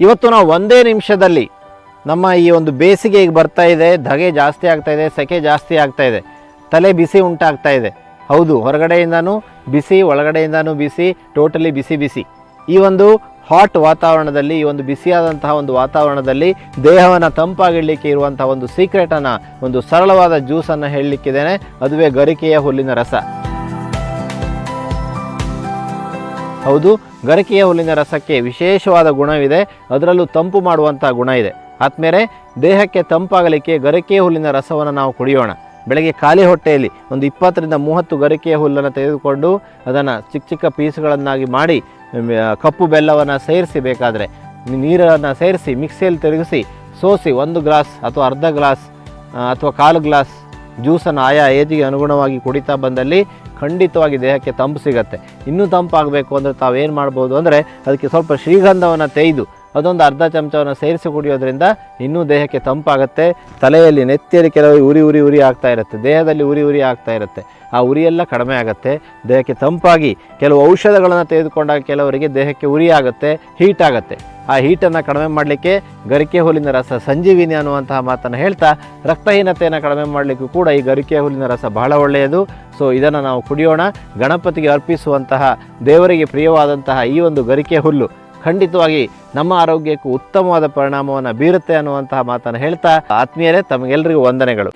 ಇವತ್ತು ನಾವು ಒಂದೇ ನಿಮಿಷದಲ್ಲಿ ನಮ್ಮ ಈ ಒಂದು ಬೇಸಿಗೆ ಈಗ ಬರ್ತಾ ಇದೆ, ಧಗೆ ಜಾಸ್ತಿ ಆಗ್ತಾ ಇದೆ, ಸೆಕೆ ಜಾಸ್ತಿ ಆಗ್ತಾ ಇದೆ, ತಲೆ ಬಿಸಿ ಉಂಟಾಗ್ತಾ ಇದೆ. ಹೌದು, ಹೊರಗಡೆಯಿಂದನೂ ಬಿಸಿ, ಒಳಗಡೆಯಿಂದನೂ ಬಿಸಿ, ಟೋಟಲಿ ಬಿಸಿ ಬಿಸಿ. ಈ ಒಂದು ಹಾಟ್ ವಾತಾವರಣದಲ್ಲಿ, ಈ ಒಂದು ಬಿಸಿಯಾದಂತಹ ಒಂದು ವಾತಾವರಣದಲ್ಲಿ ದೇಹವನ್ನು ತಂಪಾಗಿಡಲಿಕ್ಕೆ ಇರುವಂತಹ ಒಂದು ಸೀಕ್ರೆಟನ್ನು, ಒಂದು ಸರಳವಾದ ಜ್ಯೂಸನ್ನು ಹೇಳಲಿಕ್ಕಿದ್ದೇನೆ. ಅದುವೇ ಗರಿಕೆಯ ಹುಲ್ಲಿನ ರಸ. ಹೌದು, ಗರಿಕೆಯ ಹುಲ್ಲಿನ ರಸಕ್ಕೆ ವಿಶೇಷವಾದ ಗುಣವಿದೆ, ಅದರಲ್ಲೂ ತಂಪು ಮಾಡುವಂಥ ಗುಣ ಇದೆ. ಆದಮೇಲೆ ದೇಹಕ್ಕೆ ತಂಪಾಗಲಿಕ್ಕೆ ಗರಿಕೆಯ ಹುಲ್ಲಿನ ರಸವನ್ನು ನಾವು ಕುಡಿಯೋಣ. ಬೆಳಗ್ಗೆ ಖಾಲಿ ಹೊಟ್ಟೆಯಲ್ಲಿ ಒಂದು 20ರಿಂದ 30 ಗರಿಕೆಯ ಹುಲ್ಲನ್ನು ತೆಗೆದುಕೊಂಡು ಅದನ್ನು ಚಿಕ್ಕ ಚಿಕ್ಕ ಪೀಸ್ಗಳನ್ನಾಗಿ ಮಾಡಿ ಕಪ್ಪು ಬೆಲ್ಲವನ್ನು ಸೇರಿಸಿ, ಬೇಕಾದರೆ ನೀರನ್ನು ಸೇರಿಸಿ ಮಿಕ್ಸಿಯಲ್ಲಿ ತಿರುಗಿಸಿ ಸೋಸಿ 1 ಗ್ಲಾಸ್ ಅಥವಾ ಅರ್ಧ ಗ್ಲಾಸ್ ಅಥವಾ 1/4 ಗ್ಲಾಸ್ ಜ್ಯೂಸನ್ನು ಆಯಾ ಏಜಿಗೆ ಅನುಗುಣವಾಗಿ ಕುಡಿತಾ ಬಂದಲ್ಲಿ ಖಂಡಿತವಾಗಿ ದೇಹಕ್ಕೆ ತಂಪು ಸಿಗುತ್ತೆ. ಇನ್ನೂ ತಂಪಾಗಬೇಕು ಅಂದರೆ ತಾವೇನು ಮಾಡ್ಬೋದು ಅಂದರೆ ಅದಕ್ಕೆ ಸ್ವಲ್ಪ ಶ್ರೀಗಂಧವನ್ನು ತೆಗೆದು ಅದೊಂದು ಅರ್ಧ ಚಮಚವನ್ನು ಸೇರಿಸಿ ಕುಡಿಯೋದ್ರಿಂದ ಇನ್ನೂ ದೇಹಕ್ಕೆ ತಂಪಾಗುತ್ತೆ. ತಲೆಯಲ್ಲಿ, ನೆತ್ತಿಯಲ್ಲಿ ಕೆಲವು ಉರಿ ಆಗ್ತಾ ಇರುತ್ತೆ, ದೇಹದಲ್ಲಿ ಉರಿ ಆಗ್ತಾ ಇರುತ್ತೆ. ಆ ಉರಿಯೆಲ್ಲ ಕಡಿಮೆ ಆಗುತ್ತೆ, ದೇಹಕ್ಕೆ ತಂಪಾಗಿ. ಕೆಲವು ಔಷಧಗಳನ್ನು ತೆಗೆದುಕೊಂಡಾಗ ಕೆಲವರಿಗೆ ದೇಹಕ್ಕೆ ಉರಿ ಆಗುತ್ತೆ, ಹೀಟ್ ಆಗುತ್ತೆ. ಆ ಹೀಟನ್ನು ಕಡಿಮೆ ಮಾಡಲಿಕ್ಕೆ ಗರಿಕೆ ಹುಲ್ಲಿನ ರಸ ಸಂಜೀವಿನಿ ಅನ್ನುವಂತಹ ಮಾತನ್ನು ಹೇಳ್ತಾ, ರಕ್ತಹೀನತೆಯನ್ನು ಕಡಿಮೆ ಮಾಡಲಿಕ್ಕೂ ಕೂಡ ಈ ಗರಿಕೆ ಹುಲ್ಲಿನ ರಸ ಬಹಳ ಒಳ್ಳೆಯದು. ಸೊ ಇದನ್ನು ನಾವು ಕುಡಿಯೋಣ. ಗಣಪತಿಗೆ ಅರ್ಪಿಸುವಂತಹ, ದೇವರಿಗೆ ಪ್ರಿಯವಾದಂತಹ ಈ ಒಂದು ಗರಿಕೆ ಹುಲ್ಲು ಖಂಡಿತವಾಗಿ ನಮ್ಮ ಆರೋಗ್ಯಕ್ಕೂ ಉತ್ತಮವಾದ ಪರಿಣಾಮವನ್ನು ಬೀರುತ್ತೆ ಅನ್ನುವಂತಹ ಮಾತನ್ನು ಹೇಳ್ತಾ, ಆತ್ಮೀಯರೇ, ತಮಗೆಲ್ಲರಿಗೂ ವಂದನೆಗಳು.